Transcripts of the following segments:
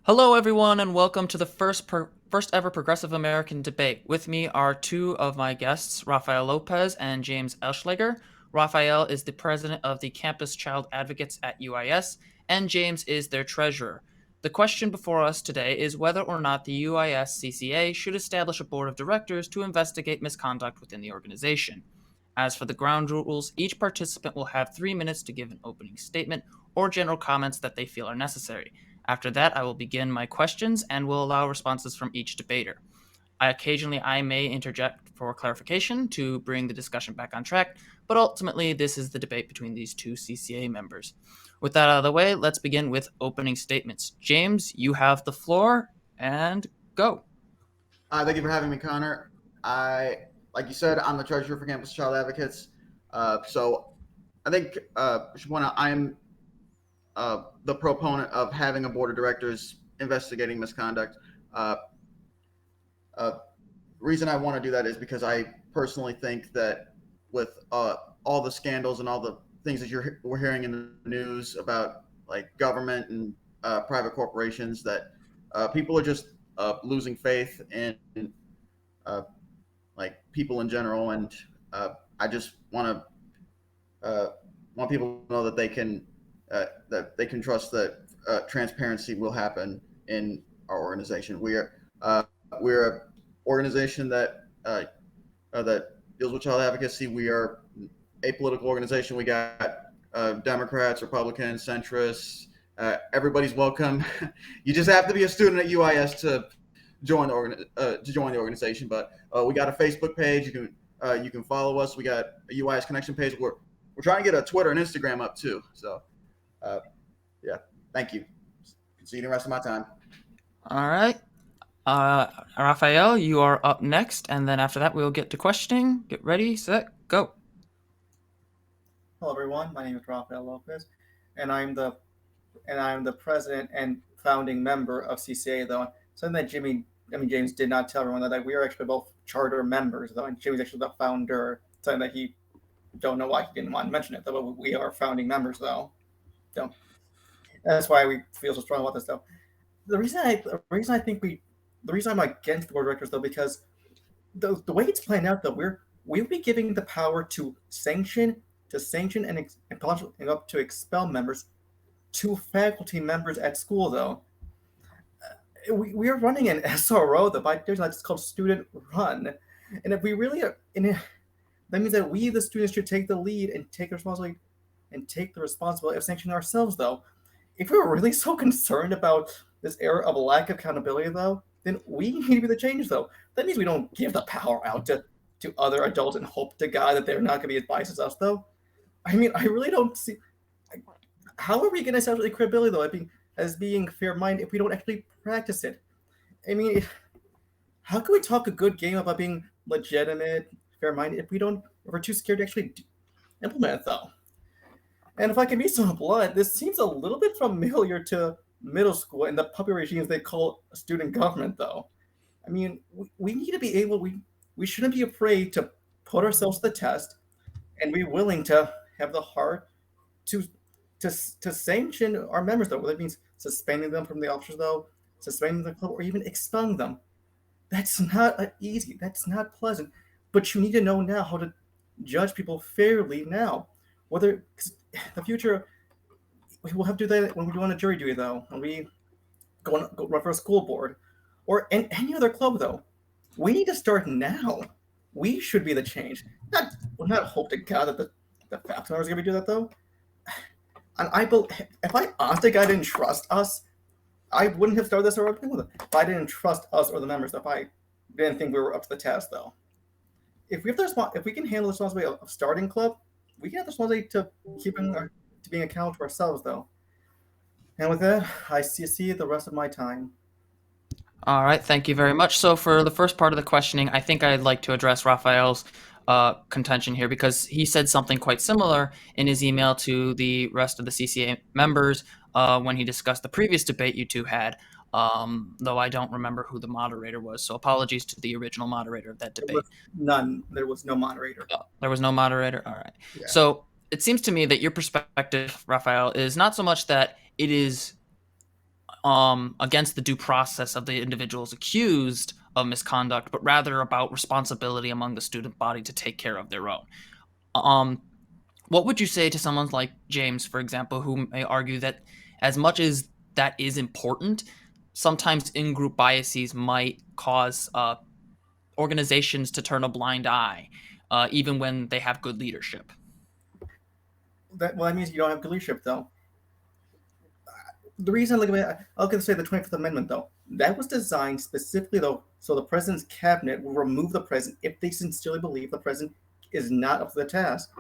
Hello, everyone, and welcome to the first ever Progressive American debate. With me are two of my guests, Rafael Lopez and James Ehlschlaeger. Rafael is the president of the Campus Child Advocates at UIS, and James is their treasurer. The question before us today is whether or not the UIS CCA should establish a board of directors to investigate misconduct within the organization. As for the ground rules, each participant will have 3 minutes to give an opening statement or general comments that they feel are necessary. After that, I will begin my questions and will allow responses from each debater. I may interject for clarification to bring the discussion back on track, but ultimately this is the debate between these two CCA members. With that out of the way, let's begin with opening statements. James, you have the floor and go. Thank you for having me, Connor. Like you said, I'm the treasurer for Campus Child Advocates. So I think I'm the proponent of having a board of directors investigating misconduct. Uh, uh, reason I want to do that is because I personally think that with all the scandals and all the things that we're hearing in the news about like government and private corporations, that people are just losing faith in uh, like people in general, and I just uh, want people to know that they can trust that transparency will happen in our organization. Uh, we're an organization that deals with child advocacy. We are a political organization. We got Democrats, Republicans, centrists. Everybody's welcome. You just have to be a student at UIS to join the organization. But we got a Facebook page. You can follow us. We got a UIS connection page. We're trying to get a Twitter and Instagram up too. So uh, yeah, thank you. See you the rest of my time. All right. Rafael, you are up next, and then after that, we'll get to questioning. Get ready, set, go. Hello, everyone. My name is Rafael Lopez, and I'm the president and founding member of CCA. Though something that James did not tell everyone that we are actually both charter members. Though and Jimmy's actually the founder. Something that he don't know why he didn't want to mention it. Though but we are founding members, though. So that's why we feel so strong about this. Though the reason I'm against the board of directors, though, because the way it's playing out, though, we'll be giving the power to sanction and up to expel members to faculty members at school, though. We are running an SRO, the by it's called student run, and if we really are, that means that we, the students, should take the lead and take the responsibility of sanctioning ourselves, though. If we're really so concerned about this era of lack of accountability, though, then we need to be the change, though. That means we don't give the power out to other adults and hope to God that they're not going to be as biased as us, though. I mean, I really don't see how are we going to establish credibility, though, as being fair minded if we don't actually practice it. I mean, how can we talk a good game about being legitimate, fair minded if we're too scared to actually implement it, though? And if I can be so blunt, this seems a little bit familiar to middle school and the puppet regimes they call student government, though. I mean, we need to be able, we shouldn't be afraid to put ourselves to the test and be willing to have the heart to to sanction our members, though, whether it means suspending them from the officers, though, suspending the club, or even expelling them. That's not easy. That's not pleasant. But you need to know now how to judge people fairly now. Whether cause the future, we will have to do that when we go on a jury duty, though, when we go run for a school board, or in any other club, though. We need to start now. We should be the change. Not hope to God that the faculty members are going to do that, though. And if I honestly God didn't trust us, I wouldn't have started this or if I didn't trust us or the members. If I didn't think we were up to the task, though. If we can handle the responsibility of starting club, we can have the responsibility to to being accountable to ourselves, though. And with that, I see the rest of my time. All right, thank you very much. So for the first part of the questioning, I think I'd like to address Raphael's contention here because he said something quite similar in his email to the rest of the CCA members when he discussed the previous debate you two had. Though I don't remember who the moderator was, so apologies to the original moderator of that There debate. was none. There was no moderator. Oh, there was no moderator. All right. Yeah. So it seems to me that your perspective, Raphael, is not so much that it is against the due process of the individuals accused of misconduct, but rather about responsibility among the student body to take care of their own. Um, what would you say to someone like James, for example, who may argue that as much as that is important, sometimes in-group biases might cause organizations to turn a blind eye, even when they have good leadership? That means you don't have good leadership, though. The reason, I'll say the 25th Amendment, though, that was designed specifically, though, so the president's cabinet will remove the president if they sincerely believe the president is not up to the task.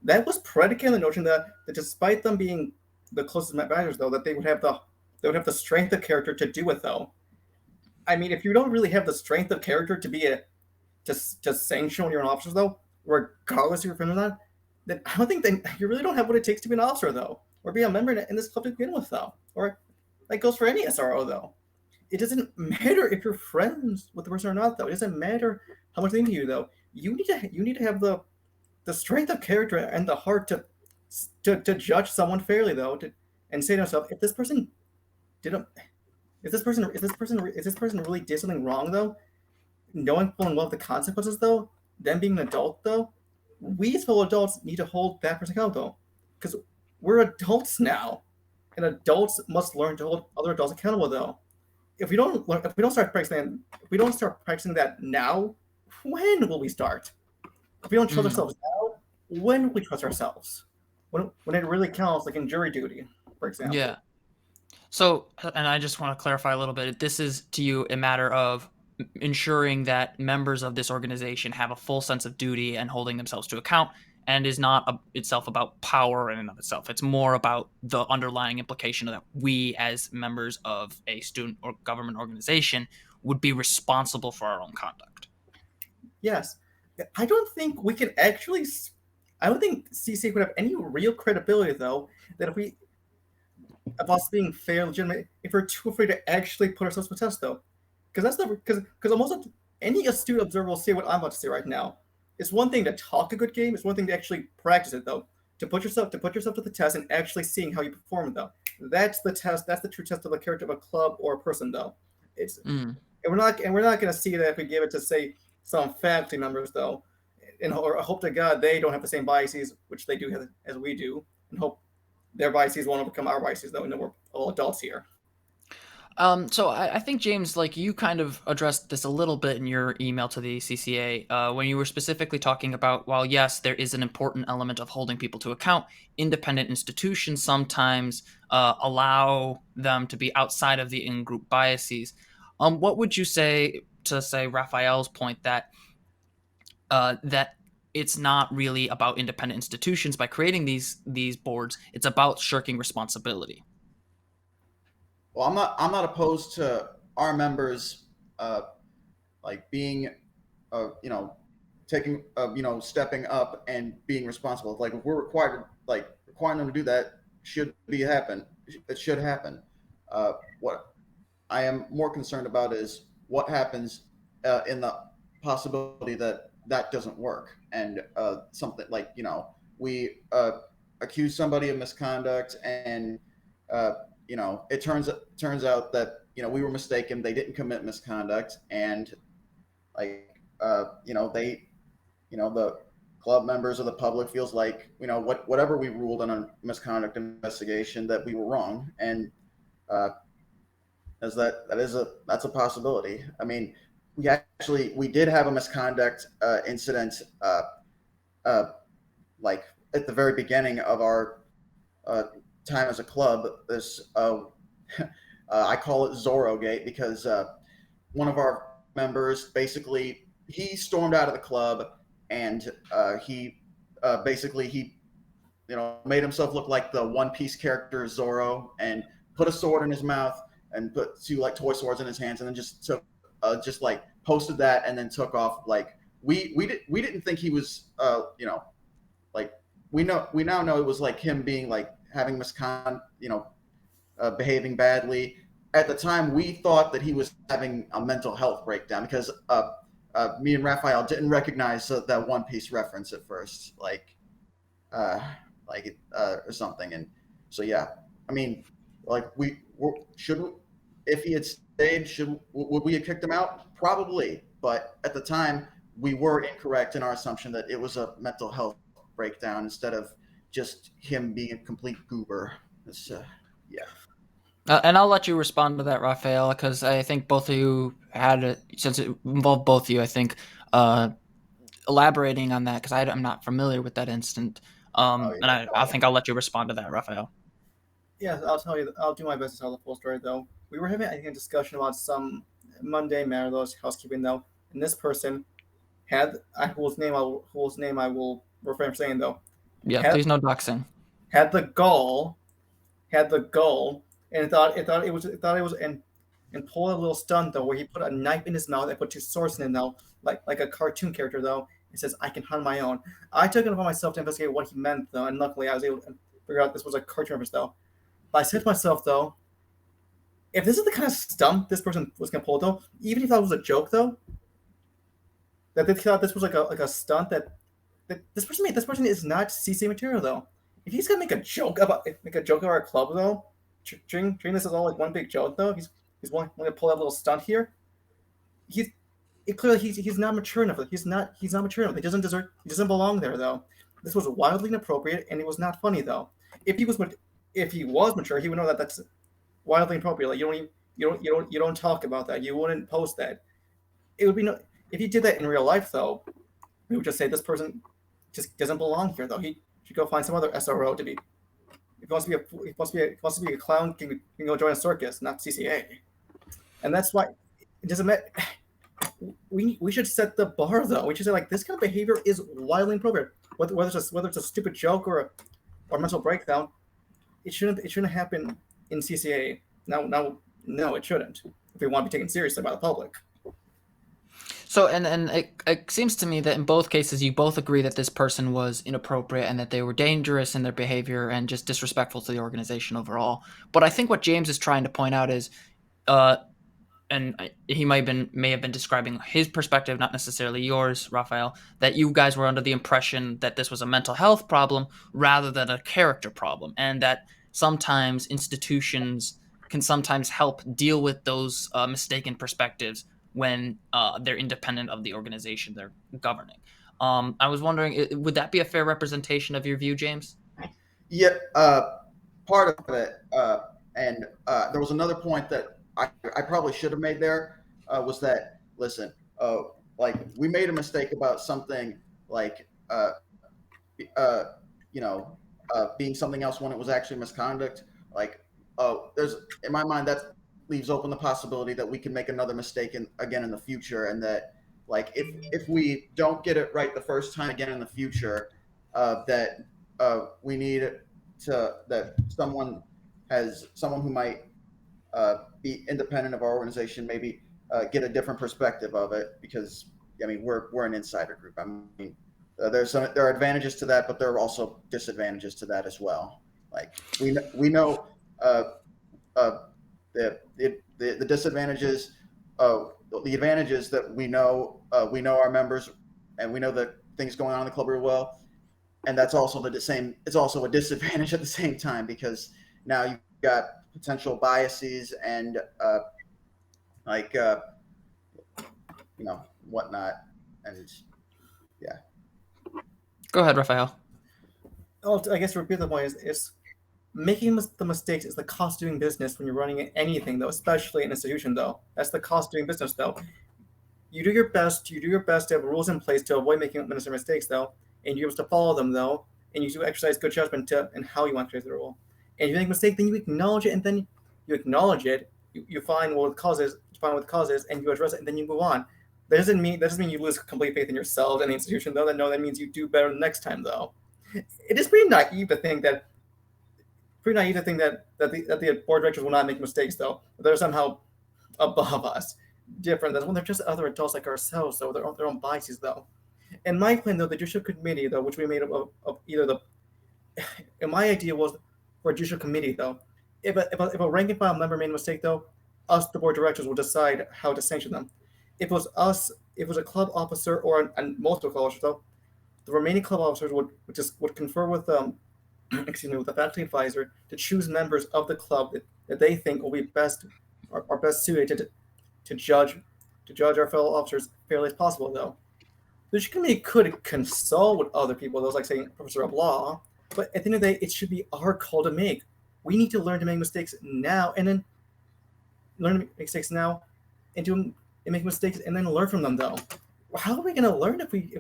That was predicated on the notion that despite them being the closest advisors, though, that they would have the strength of character to do it, though. I mean, if you don't really have the strength of character to be to sanction when you're an officer, though, regardless if you're friend or not, then I don't think that you really don't have what it takes to be an officer, though, or be a member in this club to begin with, though. Or that goes for any SRO, though. It doesn't matter if you're friends with the person or not, though. It doesn't matter how much they think of you, though. You need to have the strength of character and the heart to judge someone fairly, though, and say to yourself, if this person didn't, if this person really did something wrong, though, knowing full and well the consequences, though, them being an adult, though, we as fellow adults need to hold that person accountable, because we're adults now, and adults must learn to hold other adults accountable, though. If we don't start practicing that now, when will we start? If we don't trust ourselves now, when will we trust ourselves? When it really counts, like in jury duty, for example. Yeah. So, and I just want to clarify a little bit. This is to you a matter of ensuring that members of this organization have a full sense of duty and holding themselves to account, and is not itself about power in and of itself. It's more about the underlying implication that we, as members of a student or government organization, would be responsible for our own conduct. Yes. I don't think we can actually. I don't think CCA would have any real credibility, though, that of us being fair, legitimate, if we're too afraid to actually put ourselves to the test, though. Because almost any astute observer will say what I'm about to say right now. It's one thing to talk a good game. It's one thing to actually practice it, though. To put yourself to the test and actually seeing how you perform, though. That's the test. That's the true test of the character of a club or a person, though. And we're not going to see that if we give it to, say, some faculty members, though, or hope to God they don't have the same biases, which they do have as we do, and hope their biases won't overcome our biases, though. We know we're all adults here. So I think, James, like you kind of addressed this a little bit in your email to the CCA when you were specifically talking about, while yes, there is an important element of holding people to account, independent institutions sometimes allow them to be outside of the in-group biases. What would you say to, say, Rafael's point that that it's not really about independent institutions by creating these boards? It's about shirking responsibility. Well, I'm not opposed to our members, like being, taking, stepping up and being responsible. Like if we're requiring them to do that, it should happen. What I am more concerned about is what happens in the possibility that doesn't work, and something like we accuse somebody of misconduct, and it turns out that we were mistaken. They didn't commit misconduct, and the club members or the public feels like whatever we ruled on a misconduct investigation that we were wrong, and that's a possibility. I mean, we did have a misconduct incident like at the very beginning of our time as a club. This I call it Zorro Gate, because one of our members basically he stormed out of the club, and he made himself look like the One Piece character Zorro, and put a sword in his mouth and put two like toy swords in his hands, and then just posted that and then took off. Like we didn't think he was we now know it was like him being like having behaving badly. At the time, we thought that he was having a mental health breakdown, because me and Rafael didn't recognize that One Piece reference at first, or something. And so, yeah, I mean, Like if he had stayed, would we have kicked him out? Probably, but at the time we were incorrect in our assumption that it was a mental health breakdown instead of just him being a complete goober. Yeah. And I'll let you respond to that, Rafael, because I think both of you since it involved both of you, I think elaborating on that, because I'm not familiar with that instant. Oh, And yeah. I think I'll let you respond to that, Rafael. Yeah, I'll tell you. I'll do my best to tell the full story though. We were having, I think, a discussion about some mundane matter, though, housekeeping though, and this person whose name I will refrain from saying though, Yeah, had please no doxing. had the gall, and thought it was and pulled a little stunt though, where he put a knife in his mouth and put two swords in it though, like a cartoon character though. He says, "I can hunt my own." I took it upon myself to investigate what he meant though, and luckily I was able to figure out this was a cartoon reference though. But I said to myself though, if this is the kind of stunt this person was gonna pull though, even if that was a joke though, that they thought this was like a stunt that this person is not CCA material though. If he's gonna make a joke about our club though, treating this as all like one big joke though, he's wanting to pull that little stunt here. Clearly he's not mature enough. He's not mature enough. He doesn't belong there though. This was wildly inappropriate and it was not funny though. If he was mature, he would know that that's wildly inappropriate. Like you don't talk about that. You wouldn't post that. It would be no if he did that in real life though, we would just say this person just doesn't belong here though. He should go find some other SRO to be. If he wants to be a clown, he can go join a circus, not CCA. And that's why it doesn't matter. We should set the bar though. We should say like this kind of behavior is wildly inappropriate. Whether it's a stupid joke or a mental breakdown, it shouldn't happen in CCA. No, it shouldn't. If we want to be taken seriously by the public. So, and it seems to me that in both cases, you both agree that this person was inappropriate and that they were dangerous in their behavior and just disrespectful to the organization overall. But I think what James is trying to point out is, and he may have been describing his perspective, not necessarily yours, Rafael, that you guys were under the impression that this was a mental health problem rather than a character problem, and that sometimes institutions can sometimes help deal with those mistaken perspectives when they're independent of the organization they're governing. I was wondering, would that be a fair representation of your view, James? Yeah, part of it. And there was another point that I probably should have made there was that, listen, like we made a mistake about something like, being something else when it was actually misconduct. Like, there's, in my mind, that leaves open the possibility that we can make another mistake again in the future, and that like if we don't get it right the first time again in the future, that we need that someone who might be independent of our organization maybe get a different perspective of it, because I mean we're an insider group. I mean there are advantages to that, but there are also disadvantages to that as well. Like we know the disadvantages, the advantages that we know our members, and we know that things going on in the club real well, and that's also it's also a disadvantage at the same time, because now you've got potential biases and whatnot, and yeah. Go ahead, Rafael. Oh, I guess to repeat the point is making the mistakes is the cost of doing business when you're running anything though, especially an institution though. That's the cost of doing business though. You do your best to have rules in place to avoid making unnecessary mistakes though, and you're able to follow them though, and you do exercise good judgment and how you want to exercise the rule. And if you make a mistake, then you acknowledge it, and then you find what the cause is, and you address it, and then you move on. That doesn't mean you lose complete faith in yourself and the institution though. That means you do better next time though. It is pretty naive to think that the board directors will not make mistakes though. They're somehow above us, different. That's when they're just other adults like ourselves, though. Their own biases though. In my plan though, the judicial committee though, which we made up of either the, and my idea was for a judicial committee though. If a rank and file member made a mistake though, us the board directors will decide how to sanction them. If it was a club officer or multiple club officers though, the remaining club officers would confer with with the faculty advisor to choose members of the club that they think will be are best suited to judge our fellow officers fairly as possible. Though the judicial committee could consult with other people, those like saying professor of law, but at the end of the day, it should be our call to make. We need to learn to make mistakes now, and then learn to make mistakes now, and do and make mistakes, and then learn from them. Though, how are we going to learn if we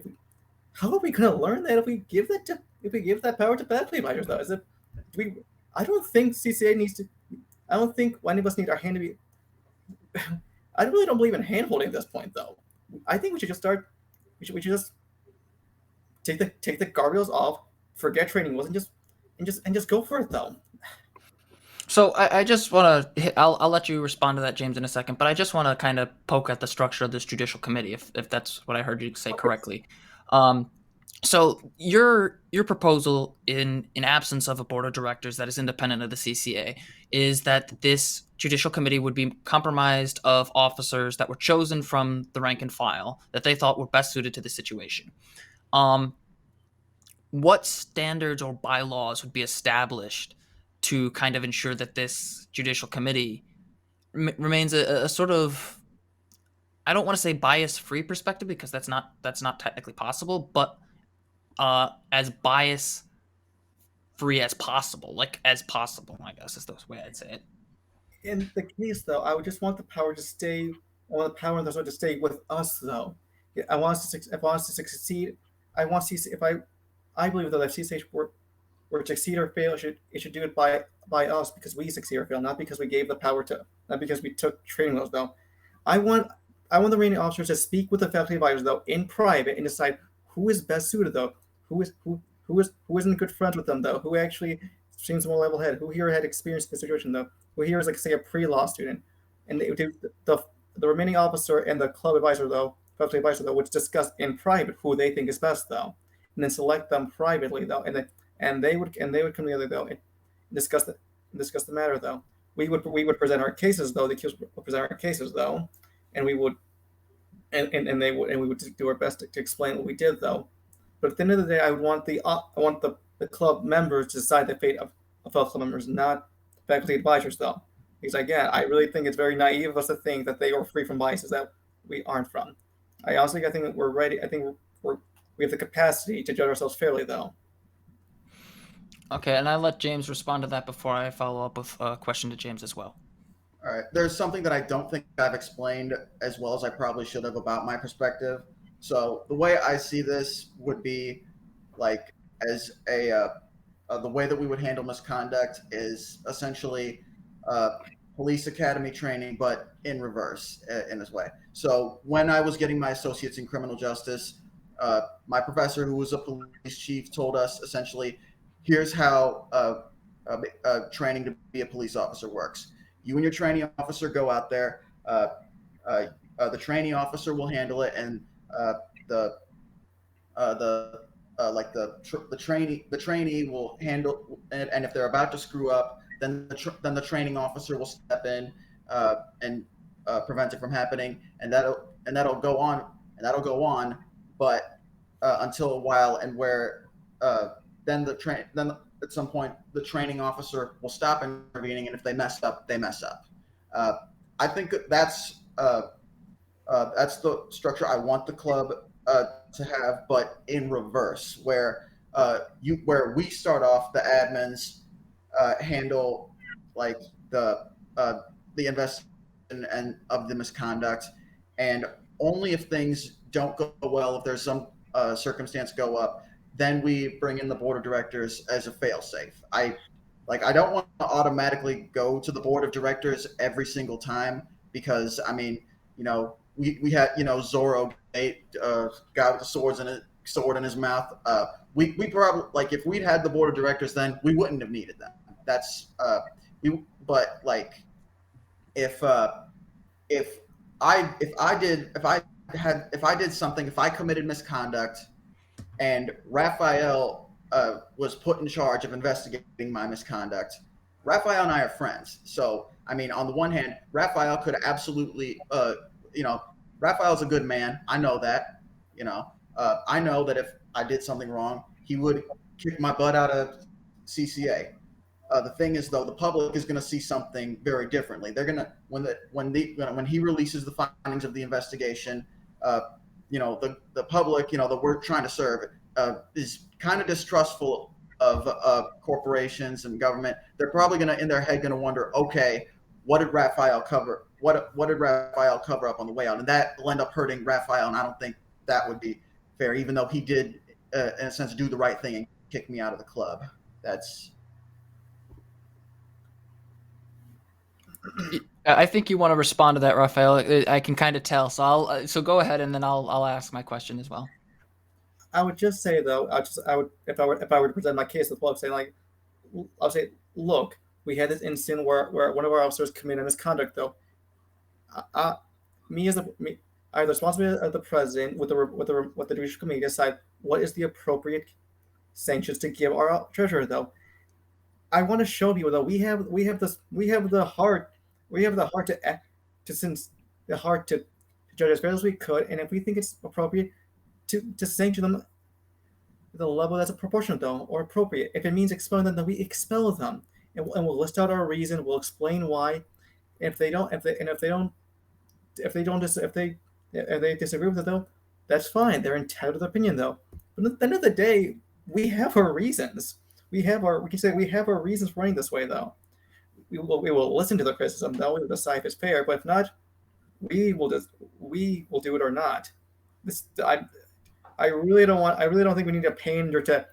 how are we going to learn that if we give that power to faculty advisors? Though, is it do we? I don't think CCA needs to. I don't think any of us need our hand to be. I really don't believe in hand holding at this point, though. I think we should just start. We should just take the guardrails off, forget training wasn't just go for it though. So I just want to hit, I'll let you respond to that, James, in a second, but I just want to kind of poke at the structure of this judicial committee, if that's what I heard you say correctly. So your proposal, in absence of a board of directors that is independent of the CCA, is that this judicial committee would be comprised of officers that were chosen from the rank and file that they thought were best suited to the situation. What standards or bylaws would be established to kind of ensure that this judicial committee remains a sort of, I don't want to say bias-free perspective, because that's not technically possible, but as bias-free as possible, I guess is the way I'd say it. In the case though, I would just want the power to stay. I want the power and the authority to stay with us though. I want us to succeed. I want to see if I believe that if CCH were to succeed or fail, it should do it by us, because we succeed or fail, not because we gave the power to, not because we took training those though. I want the remaining officers to speak with the faculty advisors though in private and decide who is best suited though, who isn't good friends with them though, who actually seems more level headed, who here had experience in the situation though, who here is like say a pre-law student, and they do the remaining officer and the club advisor though, faculty advisor though, would discuss in private who they think is best though, and then select them privately though, and they would come together though and discuss the matter though. We would present our cases though. The accused would present our cases though, and we would do our best to explain what we did though. But at the end of the day, I want the club members to decide the fate of fellow club members, not faculty advisors though. Because again, I really think it's very naive of us to think that they are free from biases that we aren't from. I think that we're ready. I think we have the capacity to judge ourselves fairly though. Okay, and I'll let James respond to that before I follow up with a question to James as well. All right. There's something that I don't think I've explained as well as I probably should have about my perspective. So the way I see this would be like as the way that we would handle misconduct is essentially police academy training, but in reverse in this way. So when I was getting my associates in criminal justice, my professor, who was a police chief, told us essentially, here's how training to be a police officer works. You and your training officer go out there. The training officer will handle it, and the trainee will handle it. And if they're about to screw up, then the training officer will step in and prevent it from happening, and that'll go on, but until a while, and where then at some point the training officer will stop intervening, and if they mess up, they mess up. I think that's the structure I want the club to have, but in reverse, where we start off, the admins handle like the investigation and of the misconduct, and only if things don't go well, if there's some circumstance go up, then we bring in the board of directors as a fail-safe. I don't want to automatically go to the board of directors every single time, because I mean, we had Zorro, guy with the sword in his mouth. We probably, like, if we'd had the board of directors, then we wouldn't have needed them. That's but like if I did something, if I committed misconduct, and Rafael was put in charge of investigating my misconduct, Rafael and I are friends. So, I mean, on the one hand, Rafael could absolutely, Rafael's a good man. I know that. I know that if I did something wrong, he would kick my butt out of CCA. The thing is, though, the public is going to see something very differently. They're going to when he releases the findings of the investigation, the public, that we're trying to serve, is kind of distrustful of corporations and government. They're probably going to, in their head, going to wonder, okay, what did Rafael cover? What did Rafael cover up on the way out? And that will end up hurting Rafael, and I don't think that would be fair, even though he did, in a sense, do the right thing and kick me out of the club. I think you want to respond to that, Rafael. I can kind of tell. So go ahead, and then I'll ask my question as well. I would just say though, I would if I were to present my case to the public, saying I'll say, look, we had this incident where one of our officers committed misconduct. Though, I have the responsibility of the president with the judicial committee to decide what is the appropriate sanctions to give our treasurer. Though, I want to show people that we have the heart to judge as fair as we could, and if we think it's appropriate to sanction them at the level that's proportionate though or appropriate. If it means expelling them, then we expel them, and we'll list out our reason. We'll explain why. If they disagree with it though, that's fine. They're entitled to their opinion though. But at the end of the day, we have our reasons. We have our reasons for running this way though. We will listen to the criticism. That will decide if it's fair. But if not, we will do it or not. I really don't think we need to pander to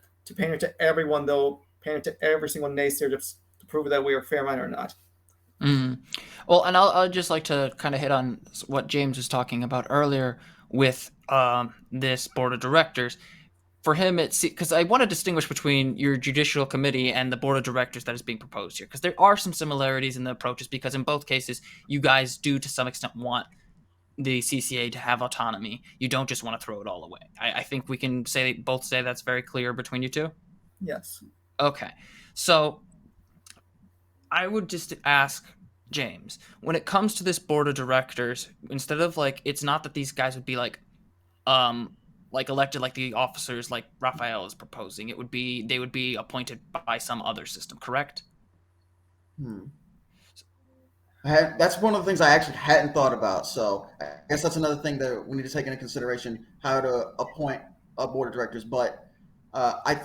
everyone though, pander to every single naysayer to prove that we are fair-minded or not. Well, and I'll just like to kind of hit on what James was talking about earlier with this board of directors. For him, it's because I want to distinguish between your judicial committee and the board of directors that is being proposed here, because there are some similarities in the approaches, because in both cases, you guys do to some extent want the CCA to have autonomy. You don't just want to throw it all away. I think we can both say that's very clear between you two? Yes. Okay. So I would just ask James, when it comes to this board of directors, instead of it's not that these guys would be elected like the officers like Rafael is proposing. They would be appointed by some other system, correct? That's one of the things I actually hadn't thought about. So I guess that's another thing that we need to take into consideration, how to appoint a board of directors. But I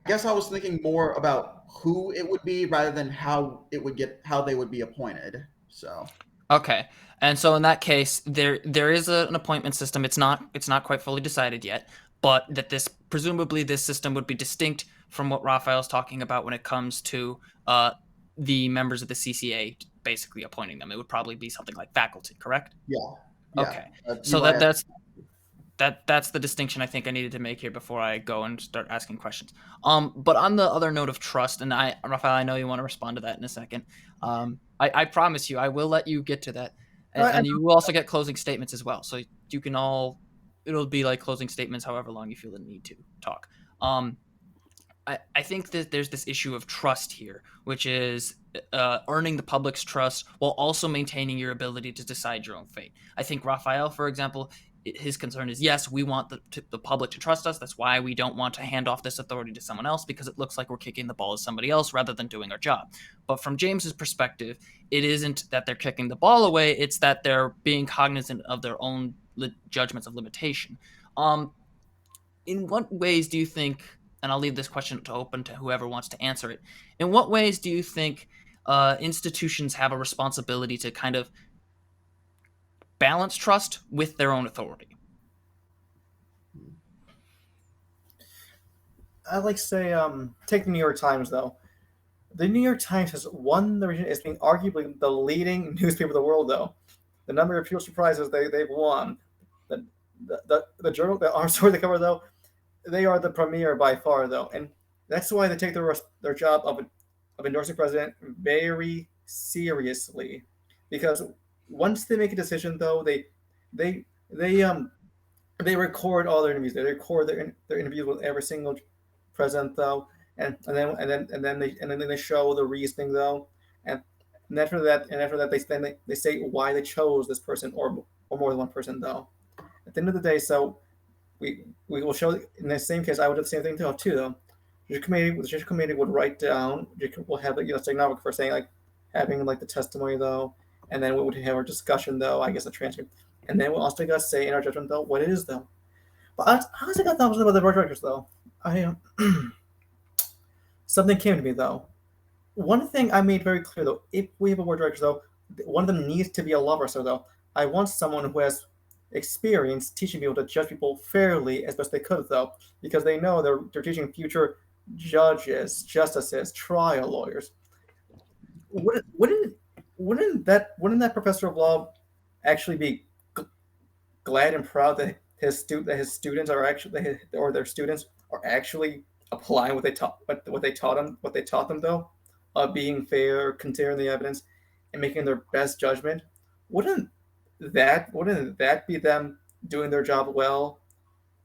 guess I was thinking more about who it would be rather than how they would be appointed. So. Okay. And so in that case, there is an appointment system. It's not quite fully decided yet, but that presumably this system would be distinct from what Rafael's talking about when it comes to the members of the CCA basically appointing them. It would probably be something like faculty, correct? Yeah. Okay. So that's the distinction I think I needed to make here before I go and start asking questions. But on the other note of trust, and Rafael, I know you want to respond to that in a second. I promise you, I will let you get to that. And you will also get closing statements as well. So you can it'll be like closing statements however long you feel the need to talk. I think that there's this issue of trust here, which is earning the public's trust while also maintaining your ability to decide your own fate. I think Rafael, for example, his concern is, yes, we want the public to trust us. That's why we don't want to hand off this authority to someone else, because it looks like we're kicking the ball to somebody else rather than doing our job. But from James's perspective, it isn't that they're kicking the ball away. It's that they're being cognizant of their own judgments of limitation. In what ways do you think, and I'll leave this question open to whoever wants to answer it, in what ways do you think institutions have a responsibility to kind of balance trust with their own authority? I'd like to say, take the New York Times, though. The New York Times has won the region as being arguably the leading newspaper of the world, though. The number of Pulitzer Prizes they've won. The journal, the arms story they cover, though, they are the premier by far, though. And that's why they take their job of endorsing president very seriously. Because once they make a decision, though, they record all their interviews. They record their interviews with every single president, though, and then they show the reasoning, though, and after that they say why they chose this person or more than one person, though. At the end of the day, so we will show in the same case. I would do the same thing too, though. The judicial committee would write down. We'll have stenographer for saying like having like the testimony though, and then we would have our discussion though. I guess a transcript, and then we'll also got to say in our judgment though what it is though. But I honestly got thoughts about the board of directors though. I something came to me though. One thing I made very clear though, if we have a board of directors though, one of them needs to be a lover. So though, I want someone who has experience teaching people to judge people fairly as best they could though, because they know they're teaching future judges, justices, trial lawyers. Wouldn't wouldn't wouldn't that professor of law actually be glad and proud that his students are actually or their students are actually applying what they taught them though, being fair, considering the evidence, and making their best judgment? Wouldn't wouldn't that be them doing their job well,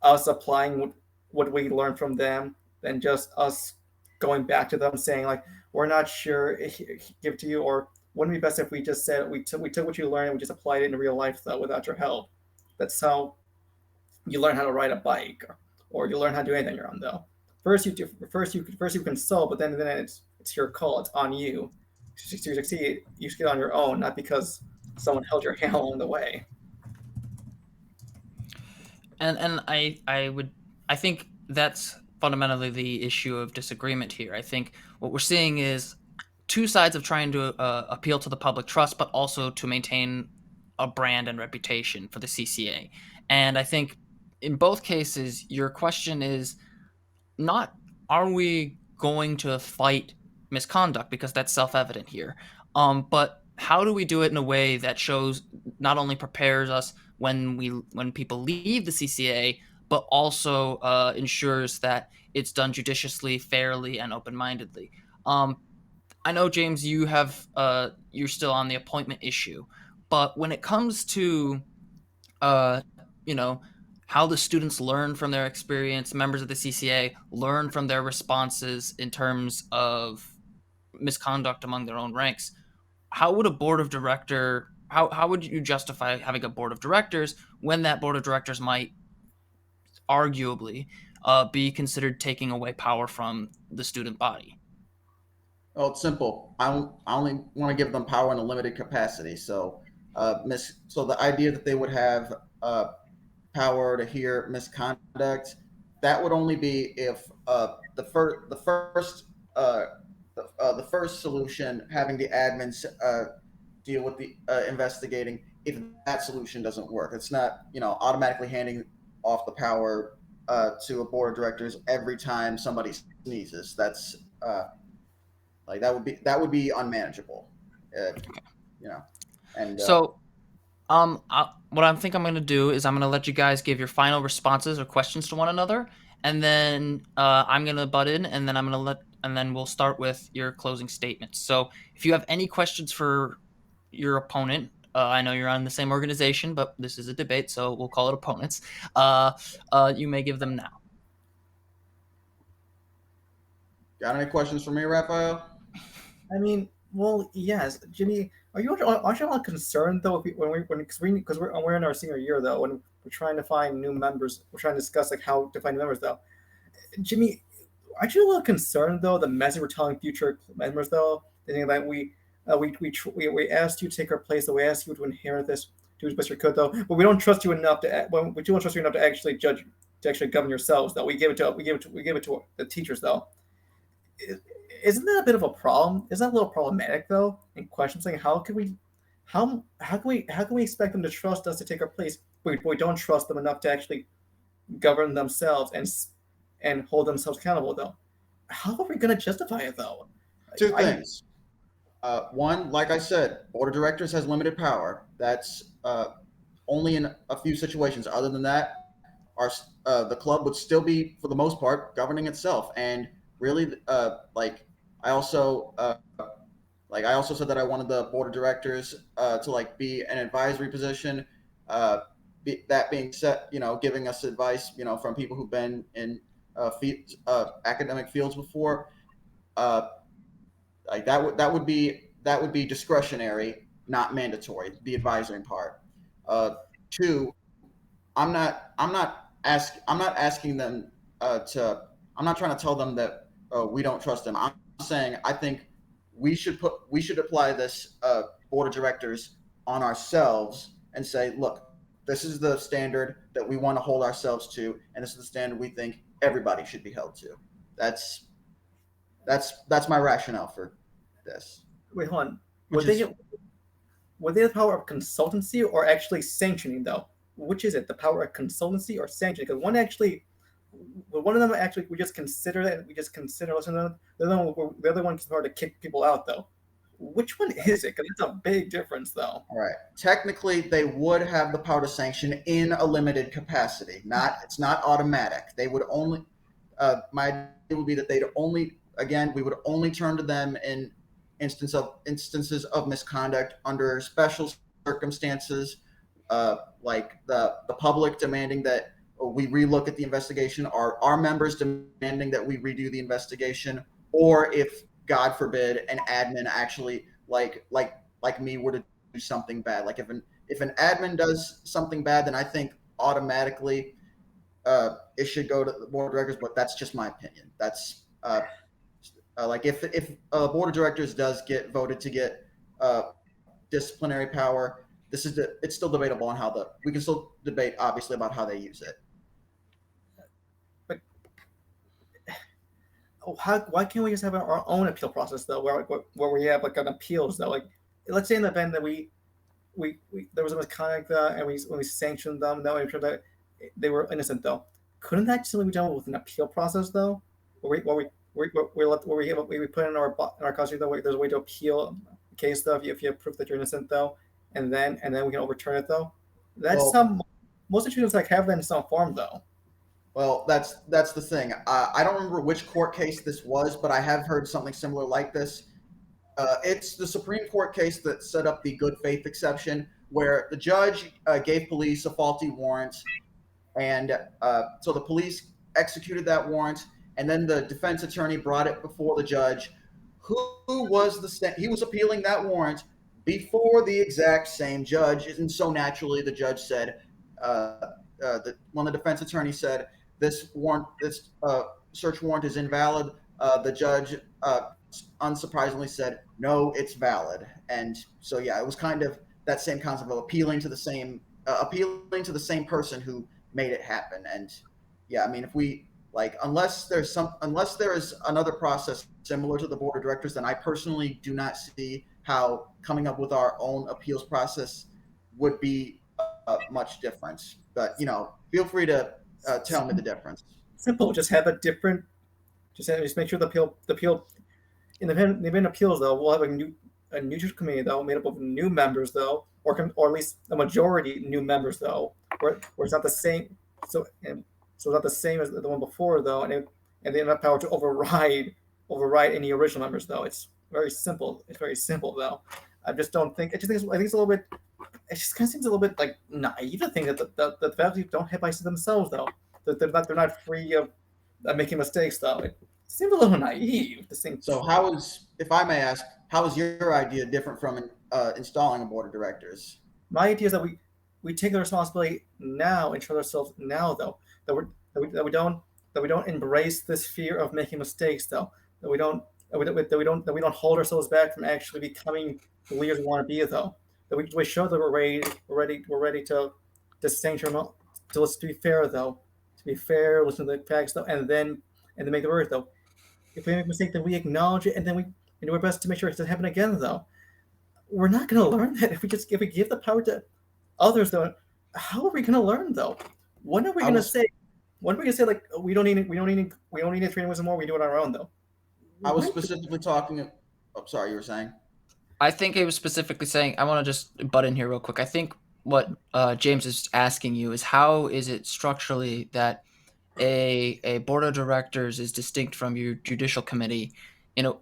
us applying what we learned from them, than just us going back to them saying like we're not sure, give it to you, or wouldn't it be best if we just said we took what you learned and we just applied it in real life though without your help? That's how you learn how to ride a bike, or you learn how to do anything on your own though. First you consult, but then it's your call. It's on you. To succeed, you succeed on your own, not because someone held your hand along the way. And I think that's fundamentally the issue of disagreement here. I think what we're seeing is two sides of trying to appeal to the public trust, but also to maintain a brand and reputation for the CCA. And I think in both cases, your question is not, are we going to fight misconduct, because that's self-evident here, but how do we do it in a way that shows, not only prepares us when people leave the CCA, but also ensures that it's done judiciously, fairly, and open-mindedly. I know, James, you're still on the appointment issue, but when it comes to uh, you know, how the students learn from their experience, members of the CCA learn from their responses in terms of misconduct among their own ranks. How would a board of director how would you justify having a board of directors when that board of directors might arguably be considered taking away power from the student body? Well, it's simple. I only want to give them power in a limited capacity. So, so the idea that they would have power to hear misconduct, that would only be if the first solution, having the admins deal with the investigating, if that solution doesn't work, it's not automatically handing off the power to a board of directors every time somebody sneezes. That's like that would be unmanageable. Uh, you know, and So, what I think I'm going to do is I'm going to let you guys give your final responses or questions to one another, and then I'm going to butt in, and then and then we'll start with your closing statements. So, if you have any questions for your opponent, I know you're on the same organization, but this is a debate, so we'll call it opponents. You may give them now. got any questions for me, Rafael? I mean, well, yes, Jimmy. Aren't you all concerned though if because we're in our senior year though, when we're trying to find new members, we're trying to discuss like how to find new members though. Jimmy, aren't you a little concerned though the message we're telling future members though, thinking that we asked you to take our place, though we asked you to inherit this, do as best you could though, but we don't trust you enough to we don't trust you enough to actually judge, to actually govern yourselves though. We give it to the teachers though. Isn't that a bit of a problem? Isn't that a little problematic though? In question saying how can we expect them to trust us to take our place, but we don't trust them enough to actually govern themselves and hold themselves accountable though? How are we going to justify it though? Two I things. One, like I said, board of directors has limited power. That's only in a few situations. Other than that, the club would still be, for the most part, governing itself. And really, I also said that I wanted the board of directors to be an advisory position. That being said, giving us advice, from people who've been in academic fields before. Uh, that would be discretionary, not mandatory. The advisory part. Two, I'm not asking them to. I'm not trying to tell them that we don't trust them. I'm saying I think we should apply this board of directors on ourselves and say, look, this is the standard that we want to hold ourselves to, and this is the standard we think everybody should be held to. That's my rationale for this. Wait, hold on. Which Would is they would they have the power of consultancy or actually sanctioning though? Which is it? The power of consultancy or sanctioning? Because one of them actually we just consider that we just consider listening to them. The other one gets power to kick people out though. Which one is it? Because it's a big difference though. all right. Technically, they would have the power to sanction in a limited capacity. It's not automatic. They would only. My idea would be that they'd only. Again, we would only turn to them in instances of misconduct under special circumstances, like the public demanding that we relook at the investigation, or our members demanding that we redo the investigation, or if God forbid an admin actually like me were to do something bad. Like if an admin does something bad, then I think automatically it should go to the board of directors. But that's just my opinion. That's like if a board of directors does get voted to get disciplinary power, it's still debatable on how we can still debate obviously about how they use it. But why can't we just have our own appeal process though, where we have like an appeals though? Like let's say in the event that we there was a misconduct and we sanctioned them, though, and that they were innocent though. Couldn't that still be done with an appeal process though, where we put in our constitution though, there's a way to appeal a case though if you have proof that you're innocent though, and then we can overturn it though. That's most institutions like have that in some form though. Well, that's the thing. I don't remember which court case this was, but I have heard something similar like this. It's the Supreme Court case that set up the good faith exception, where the judge gave police a faulty warrant, and so the police executed that warrant, and then the defense attorney brought it before the judge, who was he was appealing that warrant before the exact same judge, and so naturally the judge said, when the defense attorney said this search warrant is invalid, the judge unsurprisingly said, no, it's valid. And so yeah, it was kind of that same concept of appealing to the same person who made it happen. And yeah, I mean, if we unless there is another process similar to the board of directors, then I personally do not see how coming up with our own appeals process would be much different. But feel free to tell me the difference. Simple. Just have a different. Just make sure the appeal. In the event appeals though, we'll have a new judicial committee though, made up of new members though, or at least a majority new members though, where it's not the same. So it's not the same as the one before though, and they have power to override any original members though. It's very simple. It's very simple though. I just don't think. I think it's a little bit. It just kind of seems a little bit like naive to think that the faculty don't have biases themselves though. That they're not free of making mistakes though. It seems a little naive to think. So if I may ask, how is your idea different from installing a board of directors? My idea is that we take the responsibility now and show ourselves now though that we don't embrace this fear of making mistakes though, that we don't hold ourselves back from actually becoming the leaders we want to be though, that we show that we're ready to sanction them, to let's be fair though, to be fair, listen to the facts though, and then make the word though. If we make a mistake, then we acknowledge it, and then we do our best to make sure it doesn't happen again though. We're not going to learn that if we give the power to others though. How are we going to learn though? When are we going to say? When are we going to say like we don't need to train with more? We do it on our own though. I was specifically talking. Oh, sorry, you were saying. I think it was specifically saying. I want to just butt in here real quick. I think what James is asking you is how is it structurally that a board of directors is distinct from your judicial committee,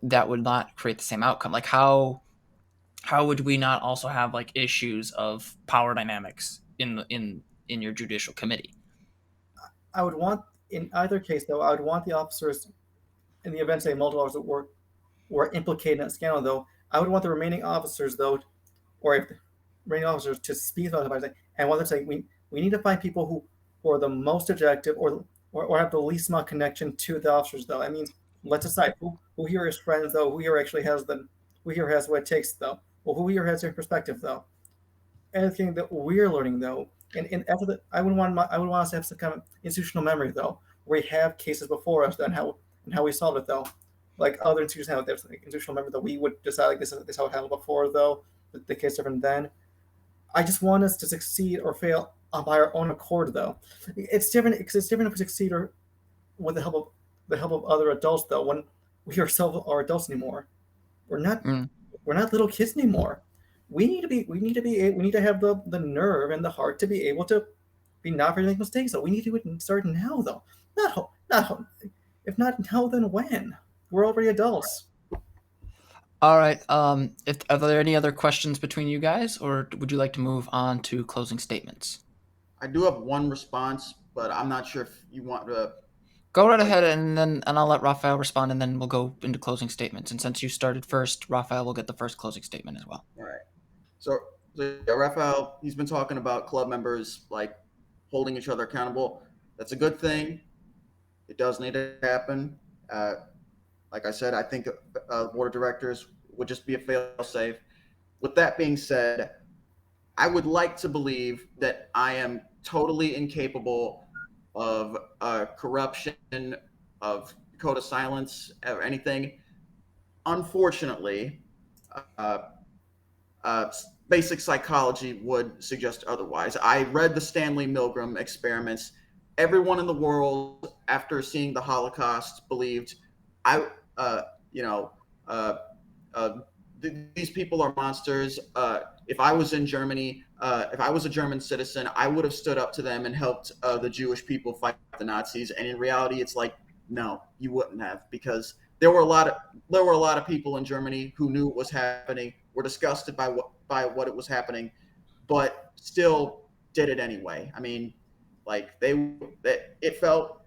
that would not create the same outcome. Like how would we not also have like issues of power dynamics in your judicial committee? I would want, in either case though, I would want the officers, in the event say multiple officers were implicated in a scandal though, I would want the remaining officers though, or if the remaining officers to speak about it, and want them to say we need to find people who are the most objective or have the least amount of connection to the officers though. I mean, let's decide who here is friends though, who here has what it takes though, or who here has their perspective though. Anything that we're learning though, and after that, I would want us to have some kind of institutional memory though, where we have cases before us and how we solved it though, like other institutions have there's like institutional memory that we would decide like this how it happened before though, the case different then. I just want us to succeed or fail by our own accord though. It's different because it's different if we succeed or with the help of other adults though when we ourselves are adults anymore. We're not Mm. we're not little kids anymore. We need to have the nerve and the heart to be able to be not afraid to make mistakes. So we need to do it start now though. Not if not now then when? We're already adults. All right. Are there any other questions between you guys, or would you like to move on to closing statements? I do have one response, but I'm not sure if you want to. Go right ahead, and I'll let Rafael respond, and then we'll go into closing statements. And since you started first, Rafael will get the first closing statement as well. All right. So yeah, Rafael, he's been talking about club members like holding each other accountable. That's a good thing. It does need to happen. Like I said, I think board of directors would just be a fail-safe. With that being said, I would like to believe that I am totally incapable of corruption, of code of silence, or anything. Unfortunately, uh, basic psychology would suggest otherwise. I read the Stanley Milgram experiments. Everyone in the world, after seeing the Holocaust, believed uh, you know, uh, uh, these people are monsters. If I was in Germany, if I was a German citizen, I would have stood up to them and helped the Jewish people fight the Nazis. And in reality, it's like, no, you wouldn't have, because there were a lot of people in Germany who knew what was happening, were disgusted by what it was happening, but still did it anyway. I mean, like it felt,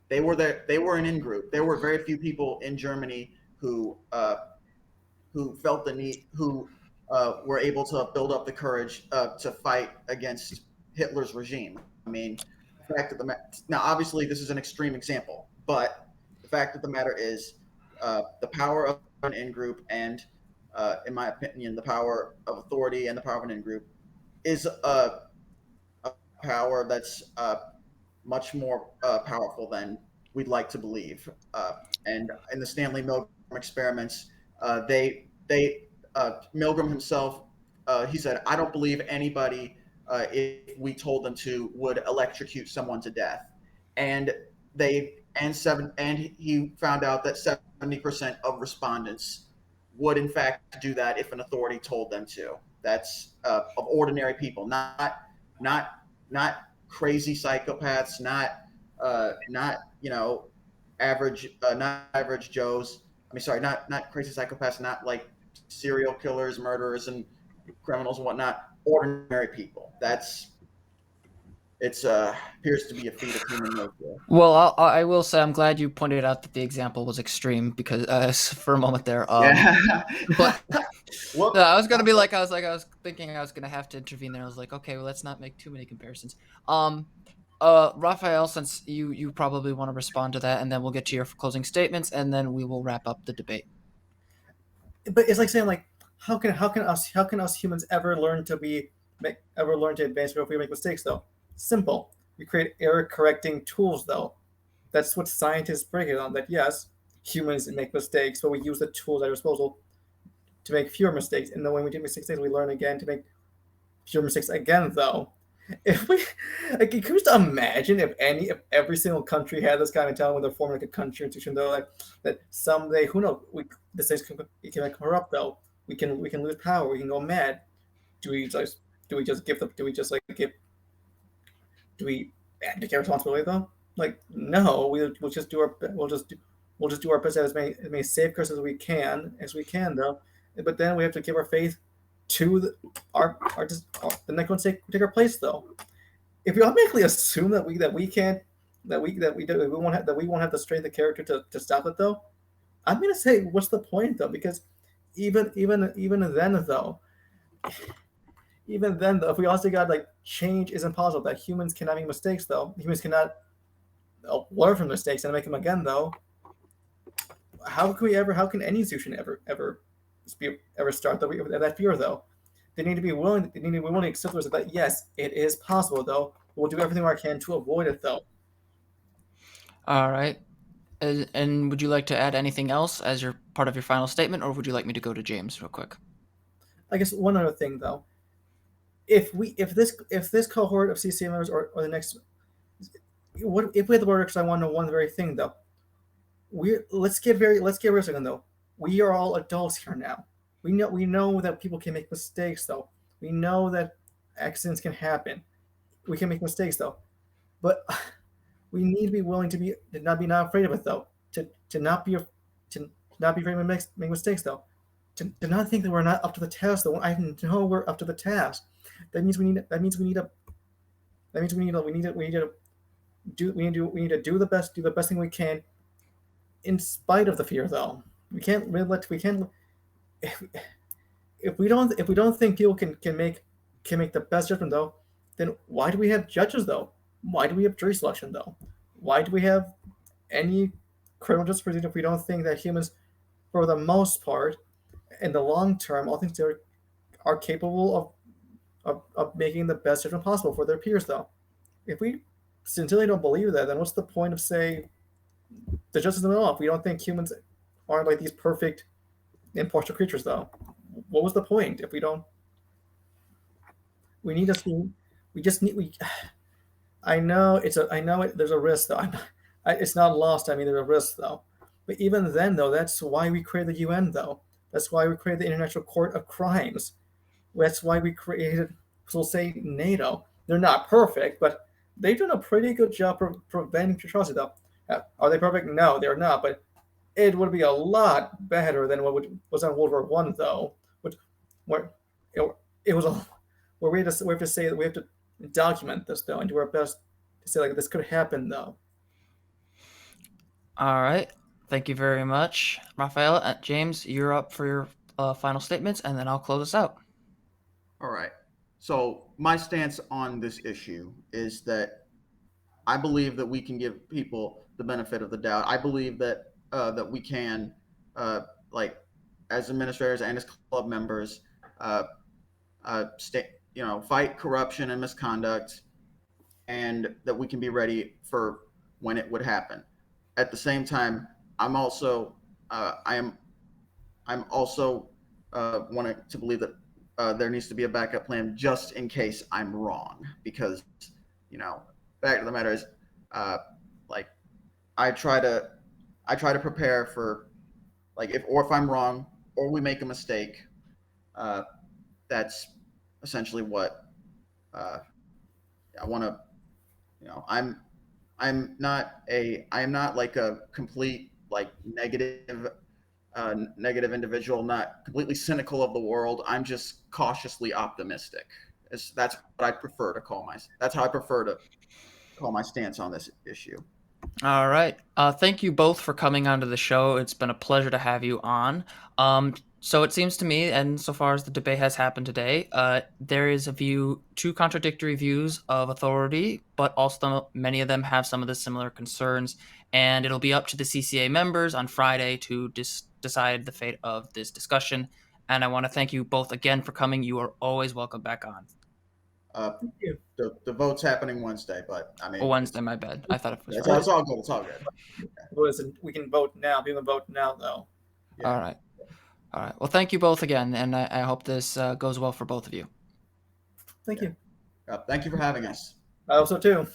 they were there. They were an in group. There were very few people in Germany who felt the need, who were able to build up the courage to fight against Hitler's regime. I mean, the fact of the now, obviously, this is an extreme example, but the fact of the matter is, the power of an in group and, in my opinion, the power of authority and the power of an in group is a power that's much more powerful than we'd like to believe. And in the Stanley Milgram experiments, Milgram himself, he said, "I don't believe anybody, if we told them to, would electrocute someone to death." And he found out that 70% of respondents would in fact do that if an authority told them to. That's of ordinary people, not crazy psychopaths, not not average Joes. I mean, sorry, not crazy psychopaths, not like serial killers, murderers, and criminals and whatnot. Ordinary people. It appears to be a feat of human nature. Well, I will say I'm glad you pointed out that the example was extreme, because for a moment there, Yeah. but Well, I was gonna be like, I was thinking I was gonna have to intervene there. I was like, okay, well, let's not make too many comparisons. Rafael, since you probably want to respond to that, and then we'll get to your closing statements, and then we will wrap up the debate. But it's like saying like how can us humans ever learn to advance if we make mistakes though? Simple. We create error correcting tools though. That's what scientists break it on. That yes, humans make mistakes, but we use the tools at our disposal to make fewer mistakes. And then when we do mistakes, we learn again to make fewer mistakes again though. If we like, can you just imagine if every single country had this kind of talent when they're forming like a country institution though, like that someday, who knows, the states can corrupt though. We can lose power. We can go mad. Do we just do we abdicate responsibility though? Like no, we'll just do our best as many safeguards as we can though. But then we have to give our faith to the next one take our place though. If we automatically assume that we won't have the strength of character to stop it though, I'm gonna say what's the point though? Because even then though, if we also got like change is impossible, that humans cannot make mistakes though. Humans cannot learn from mistakes and make them again though. how can any institution ever start that fear though? They need to be willing. They need to be willing to accept that yes, it is possible though. We'll do everything I can to avoid it though. All right. And would you like to add anything else as your part of your final statement, or would you like me to go to James real quick? I guess one other thing though, if this cohort of CCA members or the next, what if we had the board workers? I want to know one very thing though. Let's get realistic though. We are all adults here now. We know that people can make mistakes though. We know that accidents can happen. We can make mistakes though, but we need to be willing to not afraid of it though. To not be afraid to make mistakes though. To not think that we're not up to the task though. I know we're up to the task. That means we need to do the best thing we can in spite of the fear though. If we don't think people can make the best judgment though, then why do we have judges though? Why do we have jury selection though? Why do we have any criminal justice proceeding if we don't think that humans, for the most part, in the long term, all things are capable of making the best judgment possible for their peers though? If we sincerely don't believe that, then what's the point of saying the justice in the law if we don't think humans are like these perfect impartial creatures though? What was the point if we don't? We need to. We just need. I know there's a risk though. It's not lost. I mean, there's a risk though. But even then though, that's why we created the UN though. That's why we created the International Court of Crimes. That's why we created, we'll say, NATO. They're not perfect, but they've done a pretty good job preventing atrocity though. Are they perfect? No, they're not. But it would be a lot better than what was on World War One though, where it was a where we have to say that we have to document this though and do our best to say like this could happen though. All right. Thank you very much, Rafael. James, you're up for your final statements, and then I'll close us out. All right. So my stance on this issue is that I believe that we can give people the benefit of the doubt. I believe that that we can, like, as administrators and as club members, fight corruption and misconduct, and that we can be ready for when it would happen. At the same time, I'm also wanting to believe that there needs to be a backup plan just in case I'm wrong, because fact of the matter is, like, I try to prepare for, like, if I'm wrong or we make a mistake, that's essentially what I want to. I'm not like a complete, like, negative individual, not completely cynical of the world. I'm just cautiously optimistic. That's what I prefer to call that's how I prefer to call my stance on this issue. All right. Thank you both for coming onto the show. It's been a pleasure to have you on. So it seems to me, and so far as the debate has happened today, there is two contradictory views of authority, but also many of them have some of the similar concerns. And it'll be up to the CCA members on Friday to decide the fate of this discussion. And I want to thank you both again for coming. You are always welcome back on. Thank you. The vote's happening Wednesday, but I mean, Wednesday, my bad. I thought it was it's Friday. all good. It's all good. Listen, we can vote now. People can vote now though. Yeah. All right. Well, thank you both again, and I hope this goes well for both of you. Thank you. Thank you for having us. I hope so too.